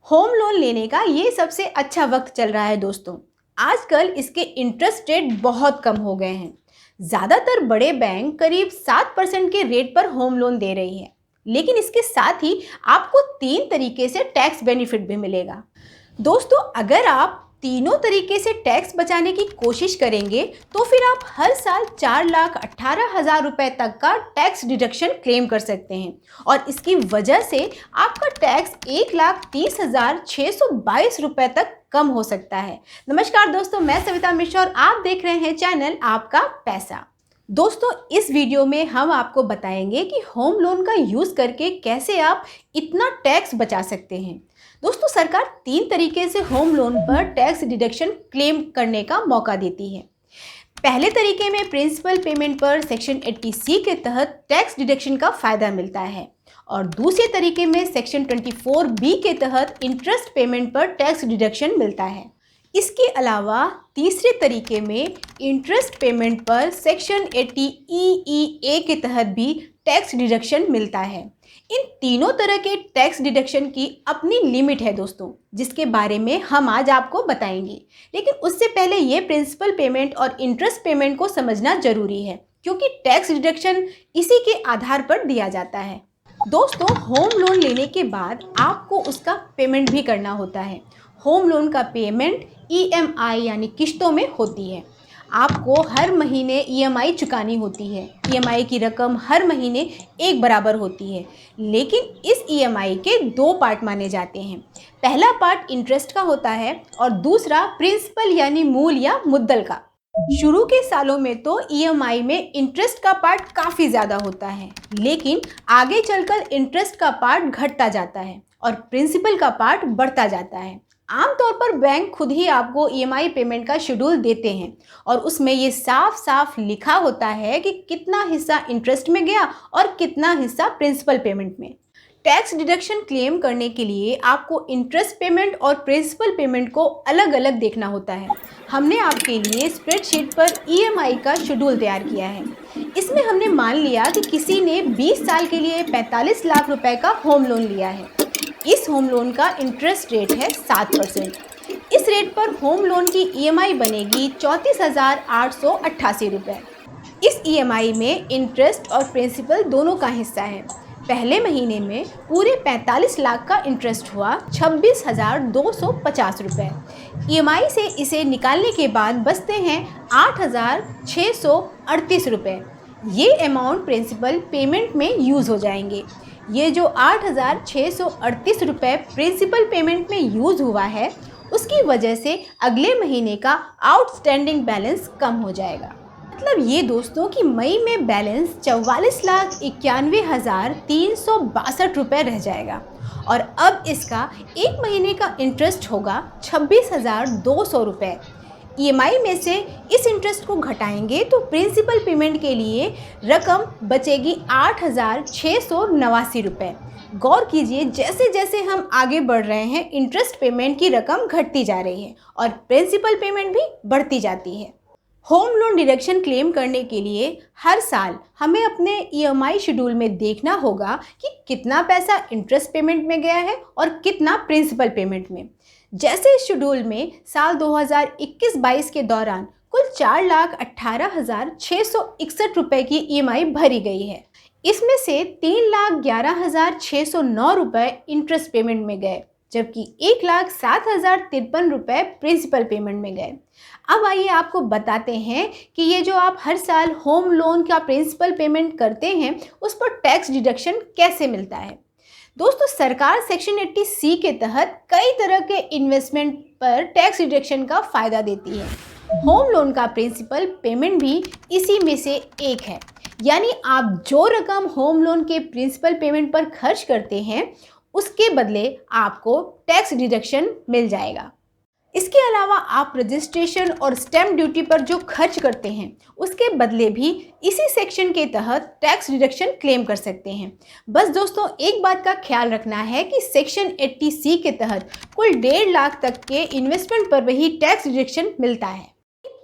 Home loan लेने का ये सबसे अच्छा वक्त चल रहा है दोस्तों। आजकल इसके इंटरेस्ट रेट बहुत कम हो गए हैं। ज़्यादातर बड़े बैंक करीब 7% के रेट पर होम लोन दे रही है, लेकिन इसके साथ ही आपको 3 तरीके से टैक्स बेनिफिट भी मिलेगा। दोस्तों, अगर आप तीनों तरीके से टैक्स बचाने की कोशिश करेंगे तो फिर आप हर साल 4,18,000 रुपए तक का टैक्स डिडक्शन क्लेम कर सकते हैं और इसकी वजह से आपका टैक्स 1,30,622 रुपए तक कम हो सकता है। नमस्कार दोस्तों, मैं सविता मिश्रा और आप देख रहे हैं चैनल आपका पैसा। दोस्तों, इस वीडियो में हम आपको बताएंगे कि होम लोन का यूज़ करके कैसे आप इतना टैक्स बचा सकते हैं। दोस्तों, सरकार 3 तरीके से होम लोन पर टैक्स डिडक्शन क्लेम करने का मौका देती है। पहले तरीके में प्रिंसिपल पेमेंट पर सेक्शन 80C के तहत टैक्स डिडक्शन का फ़ायदा मिलता है और दूसरे तरीके में सेक्शन 24B के तहत इंटरेस्ट पेमेंट पर टैक्स डिडक्शन मिलता है। इसके अलावा तीसरे तरीके में इंटरेस्ट पेमेंट पर सेक्शन 80EEA के तहत भी टैक्स डिडक्शन मिलता है। इन तीनों तरह के टैक्स डिडक्शन की अपनी लिमिट है दोस्तों, जिसके बारे में हम आज आपको बताएंगे। लेकिन उससे पहले ये प्रिंसिपल पेमेंट और इंटरेस्ट पेमेंट को समझना जरूरी है, क्योंकि टैक्स डिडक्शन इसी के आधार पर दिया जाता है। दोस्तों, होम लोन लेने के बाद आपको उसका पेमेंट भी करना होता है। होम लोन का पेमेंट EMI यानी किश्तों में होती है। आपको हर महीने EMI चुकानी होती है। EMI की रकम हर महीने एक बराबर होती है, लेकिन इस EMI के 2 पार्ट माने जाते हैं। पहला पार्ट इंटरेस्ट का होता है और दूसरा प्रिंसिपल यानी मूल या मुद्दल का। शुरू के सालों में तो EMI में इंटरेस्ट का पार्ट काफ़ी ज़्यादा होता है, लेकिन आगे चलकर इंटरेस्ट का पार्ट घटता जाता है और प्रिंसिपल का पार्ट बढ़ता जाता है। आमतौर पर बैंक खुद ही आपको EMI पेमेंट का शेड्यूल देते हैं और उसमें ये साफ साफ लिखा होता है कि कितना हिस्सा इंटरेस्ट में गया और कितना हिस्सा प्रिंसिपल पेमेंट में। टैक्स डिडक्शन क्लेम करने के लिए आपको इंटरेस्ट पेमेंट और प्रिंसिपल पेमेंट को अलग अलग देखना होता है। हमने आपके लिए स्प्रेडशीट पर EMI का शेड्यूल तैयार किया है। इसमें हमने मान लिया कि किसी ने 20 साल के लिए 45 लाख रुपए का होम लोन लिया है। इस होम लोन का इंटरेस्ट रेट है 7%। इस रेट पर होम लोन की EMI बनेगी 34,888 रुपये। इस EMI में इंटरेस्ट और प्रिंसिपल दोनों का हिस्सा है। पहले महीने में पूरे 45 लाख का इंटरेस्ट हुआ 26,250 रुपये। EMI से इसे निकालने के बाद बचते हैं 8,638 रुपये। ये अमाउंट प्रिंसिपल पेमेंट में यूज़ हो जाएंगे। ये जो 8,638 रुपये प्रिंसिपल पेमेंट में यूज़ हुआ है, उसकी वजह से अगले महीने का आउटस्टैंडिंग बैलेंस कम हो जाएगा। मतलब ये दोस्तों कि मई में बैलेंस 44,91,362 रुपये रह जाएगा और अब इसका एक महीने का इंटरेस्ट होगा 26,200 रुपये। EMI में से इस इंटरेस्ट को घटाएंगे तो प्रिंसिपल पेमेंट के लिए रकम बचेगी 8,689 रुपये। गौर कीजिए, जैसे जैसे हम आगे बढ़ रहे हैं इंटरेस्ट पेमेंट की रकम घटती जा रही है और प्रिंसिपल पेमेंट भी बढ़ती जाती है। होम लोन डिडक्शन क्लेम करने के लिए हर साल हमें अपने EMI शेड्यूल में देखना होगा कि कितना पैसा इंटरेस्ट पेमेंट में गया है और कितना प्रिंसिपल पेमेंट में। जैसे इस शेड्यूल में साल 2021-22 के दौरान कुल 4,18,661 रुपये की EMI भरी गई है। इसमें से 3,11,609 रुपये इंटरेस्ट पेमेंट में गए, जबकि 1,07,053 रुपये प्रिंसिपल पेमेंट में गए। अब आइए आपको बताते हैं कि ये जो आप हर साल होम लोन का प्रिंसिपल पेमेंट करते हैं, उस पर टैक्स डिडक्शन कैसे मिलता है। दोस्तों, सरकार सेक्शन 80C के तहत कई तरह के इन्वेस्टमेंट पर टैक्स डिडक्शन का फ़ायदा देती है। होम लोन का प्रिंसिपल पेमेंट भी इसी में से एक है, यानी आप जो रकम होम लोन के प्रिंसिपल पेमेंट पर खर्च करते हैं, उसके बदले आपको टैक्स डिडक्शन मिल जाएगा। इसके अलावा आप रजिस्ट्रेशन और स्टैम्प ड्यूटी पर जो खर्च करते हैं, उसके बदले भी इसी सेक्शन के तहत टैक्स डिडक्शन क्लेम कर सकते हैं। बस दोस्तों, एक बात का ख्याल रखना है कि सेक्शन 80C के तहत कुल 1.5 लाख तक के इन्वेस्टमेंट पर वही टैक्स डिडक्शन मिलता है।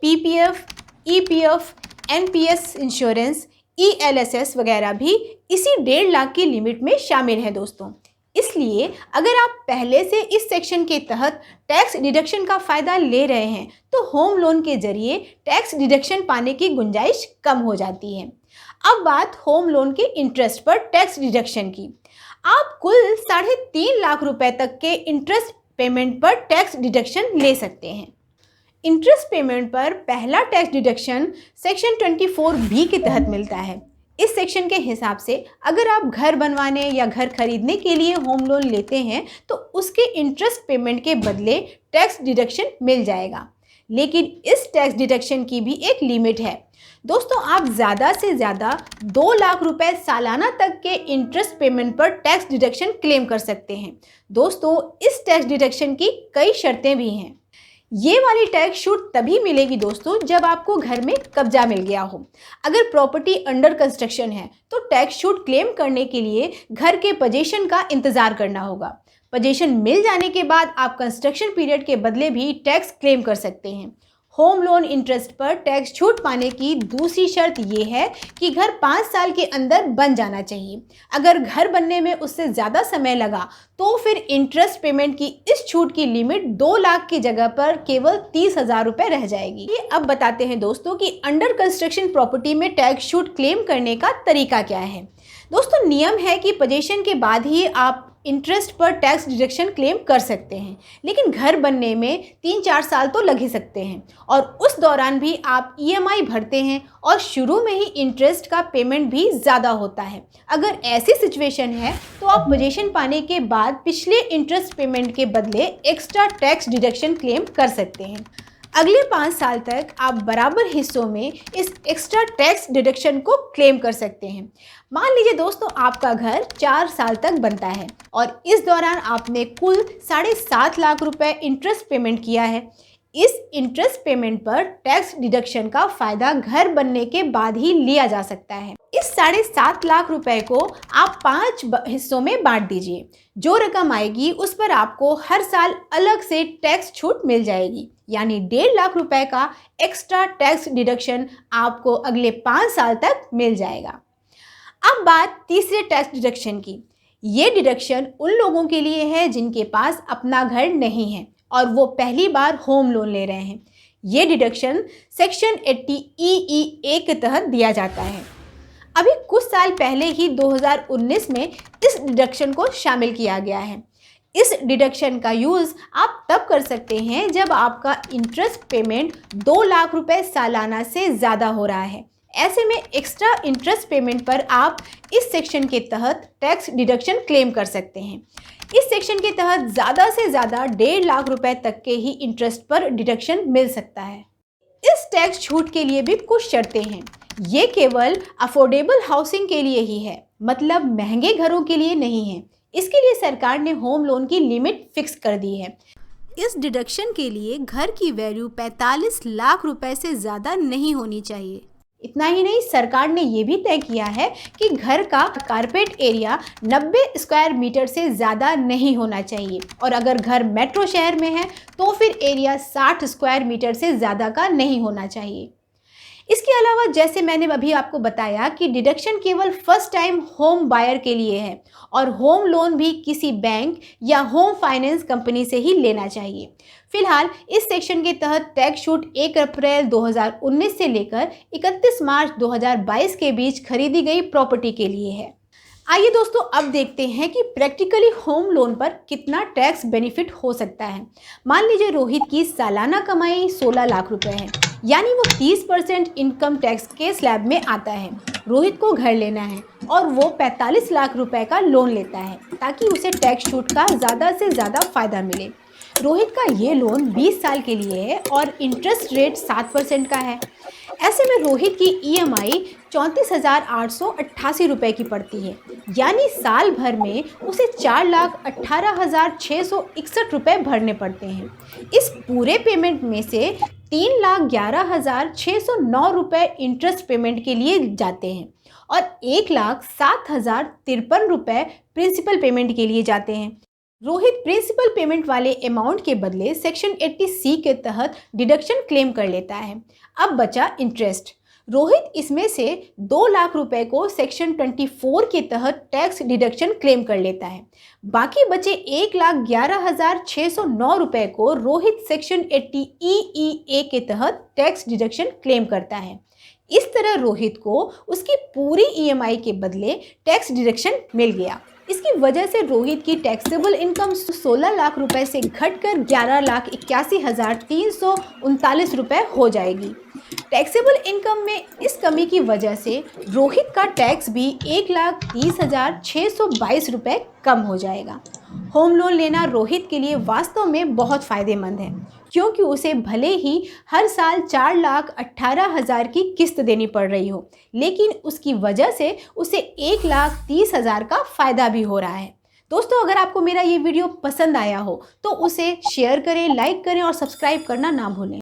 PPF, EPF, NPS insurance, ELSS वगैरह भी इसी 1.5 लाख की लिमिट में शामिल है दोस्तों। इसलिए अगर आप पहले से इस सेक्शन के तहत टैक्स डिडक्शन का फ़ायदा ले रहे हैं तो होम लोन के जरिए टैक्स डिडक्शन पाने की गुंजाइश कम हो जाती है। अब बात होम लोन के इंटरेस्ट पर टैक्स डिडक्शन की। आप कुल 3.5 लाख रुपए तक के इंटरेस्ट पेमेंट पर टैक्स डिडक्शन ले सकते हैं। इंटरेस्ट पेमेंट पर पहला टैक्स डिडक्शन सेक्शन 24B के तहत मिलता है। इस सेक्शन के हिसाब से अगर आप घर बनवाने या घर खरीदने के लिए होम लोन लेते हैं तो उसके इंटरेस्ट पेमेंट के बदले टैक्स डिडक्शन मिल जाएगा। लेकिन इस टैक्स डिडक्शन की भी एक लिमिट है। दोस्तों, आप ज़्यादा से ज़्यादा 2 लाख रुपए सालाना तक के इंटरेस्ट पेमेंट पर टैक्स डिडक्शन क्लेम कर सकते हैं। दोस्तों, इस टैक्स डिडक्शन की कई शर्तें भी हैं। ये वाली टैक्स छूट तभी मिलेगी दोस्तों जब आपको घर में कब्जा मिल गया हो। अगर प्रॉपर्टी अंडर कंस्ट्रक्शन है तो टैक्स छूट क्लेम करने के लिए घर के पोजीशन का इंतज़ार करना होगा। पोजीशन मिल जाने के बाद आप कंस्ट्रक्शन पीरियड के बदले भी टैक्स क्लेम कर सकते हैं। होम लोन इंटरेस्ट पर टैक्स छूट पाने की दूसरी शर्त ये है कि घर 5 साल के अंदर बन जाना चाहिए। अगर घर बनने में उससे ज़्यादा समय लगा तो फिर इंटरेस्ट पेमेंट की इस छूट की लिमिट 2 लाख की जगह पर केवल 30,000 रुपये रह जाएगी। ये अब बताते हैं दोस्तों कि अंडर कंस्ट्रक्शन प्रॉपर्टी में टैक्स छूट क्लेम करने का तरीका क्या है। दोस्तों, नियम है कि पोजीशन के बाद ही आप इंटरेस्ट पर टैक्स डिडक्शन क्लेम कर सकते हैं, लेकिन घर बनने में 3-4 साल तो लग ही सकते हैं और उस दौरान भी आप EMI भरते हैं और शुरू में ही इंटरेस्ट का पेमेंट भी ज़्यादा होता है। अगर ऐसी सिचुएशन है तो आप पोजीशन पाने के बाद पिछले इंटरेस्ट पेमेंट के बदले एक्स्ट्रा टैक्स डिडक्शन क्लेम कर सकते हैं। अगले 5 साल तक आप बराबर हिस्सों में इस एक्स्ट्रा टैक्स डिडक्शन को क्लेम कर सकते हैं। मान लीजिए दोस्तों, आपका घर 4 साल तक बनता है और इस दौरान आपने कुल 7.5 लाख रुपए इंटरेस्ट पेमेंट किया है। इस इंटरेस्ट पेमेंट पर टैक्स डिडक्शन का फ़ायदा घर बनने के बाद ही लिया जा सकता है। इस 7.5 लाख रुपए को आप 5 हिस्सों में बांट दीजिए। जो रकम आएगी उस पर आपको हर साल अलग से टैक्स छूट मिल जाएगी, यानी 1.5 लाख रुपए का एक्स्ट्रा टैक्स डिडक्शन आपको अगले 5 साल तक मिल जाएगा। अब बात तीसरे टैक्स डिडक्शन की। ये डिडक्शन उन लोगों के लिए है जिनके पास अपना घर नहीं है और वो पहली बार होम लोन ले रहे हैं। ये डिडक्शन सेक्शन 80EE के तहत दिया जाता है। अभी कुछ साल पहले ही 2019 में इस डिडक्शन को शामिल किया गया है। इस डिडक्शन का यूज़ आप तब कर सकते हैं जब आपका इंटरेस्ट पेमेंट 2 लाख रुपए सालाना से ज़्यादा हो रहा है। ऐसे में एक्स्ट्रा इंटरेस्ट पेमेंट पर आप इस सेक्शन के तहत टैक्स डिडक्शन क्लेम कर सकते हैं। इस सेक्शन के तहत ज़्यादा से ज़्यादा 1.5 लाख रुपए तक के ही इंटरेस्ट पर डिडक्शन मिल सकता है। इस टैक्स छूट के लिए भी कुछ शर्तें हैं। ये केवल अफोर्डेबल हाउसिंग के लिए ही है, मतलब महंगे घरों के लिए नहीं है। इसके लिए सरकार ने होम लोन की लिमिट फिक्स कर दी है। इस डिडक्शन के लिए घर की वैल्यू 45 लाख रुपए से ज़्यादा नहीं होनी चाहिए। इतना ही नहीं, सरकार ने ये भी तय किया है कि घर का कारपेट एरिया 90 स्क्वायर मीटर से ज़्यादा नहीं होना चाहिए और अगर घर मेट्रो शहर में है तो फिर एरिया 60 स्क्वायर मीटर से ज़्यादा का नहीं होना चाहिए। इसके अलावा जैसे मैंने अभी आपको बताया कि डिडक्शन केवल फर्स्ट टाइम होम बायर के लिए है और होम लोन भी किसी बैंक या होम फाइनेंस कंपनी से ही लेना चाहिए। फिलहाल इस सेक्शन के तहत टैक्स छूट 1 अप्रैल 2019 से लेकर 31 मार्च 2022 के बीच खरीदी गई प्रॉपर्टी के लिए है। आइए दोस्तों, अब देखते हैं कि प्रैक्टिकली होम लोन पर कितना टैक्स बेनिफिट हो सकता है। मान लीजिए रोहित की सालाना कमाई 16 लाख रुपए है, यानी वो 30% इनकम टैक्स के स्लैब में आता है। रोहित को घर लेना है और वो 45 लाख रुपए का लोन लेता है ताकि उसे टैक्स छूट का ज़्यादा से ज़्यादा फ़ायदा मिले। रोहित का ये लोन 20 साल के लिए है और इंटरेस्ट रेट 7% का है। ऐसे में रोहित की EMI 34,888 रुपये की पड़ती है, यानी साल भर में उसे 4,18,661 रुपये भरने पड़ते हैं। इस पूरे पेमेंट में से 3,11,609 रुपये इंटरेस्ट पेमेंट के लिए जाते हैं और 1,07,053 रुपये प्रिंसिपल पेमेंट के लिए जाते हैं। रोहित प्रिंसिपल पेमेंट वाले अमाउंट के बदले सेक्शन 80C के तहत डिडक्शन क्लेम कर लेता है। अब बचा इंटरेस्ट। रोहित इसमें से 2 लाख रुपए को सेक्शन 24 के तहत टैक्स डिडक्शन क्लेम कर लेता है। बाकी बचे 1,11,609 रुपए को रोहित सेक्शन 80 EEA के तहत टैक्स डिडक्शन क्लेम करता है। इस तरह रोहित को उसकी पूरी EMI के बदले टैक्स डिडक्शन मिल गया। इसकी वजह से रोहित की टैक्सेबल इनकम 16 लाख रुपए से घटकर 11,81,339 रुपए हो जाएगी। टैक्सेबल इनकम में इस कमी की वजह से रोहित का टैक्स भी 1,30,622 रुपए कम हो जाएगा। होम लोन लेना रोहित के लिए वास्तव में बहुत फ़ायदेमंद है, क्योंकि उसे भले ही हर साल 4,18,000 की किस्त देनी पड़ रही हो, लेकिन उसकी वजह से उसे 1,30,000 का फ़ायदा भी हो रहा है। दोस्तों, अगर आपको मेरा ये वीडियो पसंद आया हो तो उसे शेयर करें, लाइक करें और सब्सक्राइब करना ना भूलें।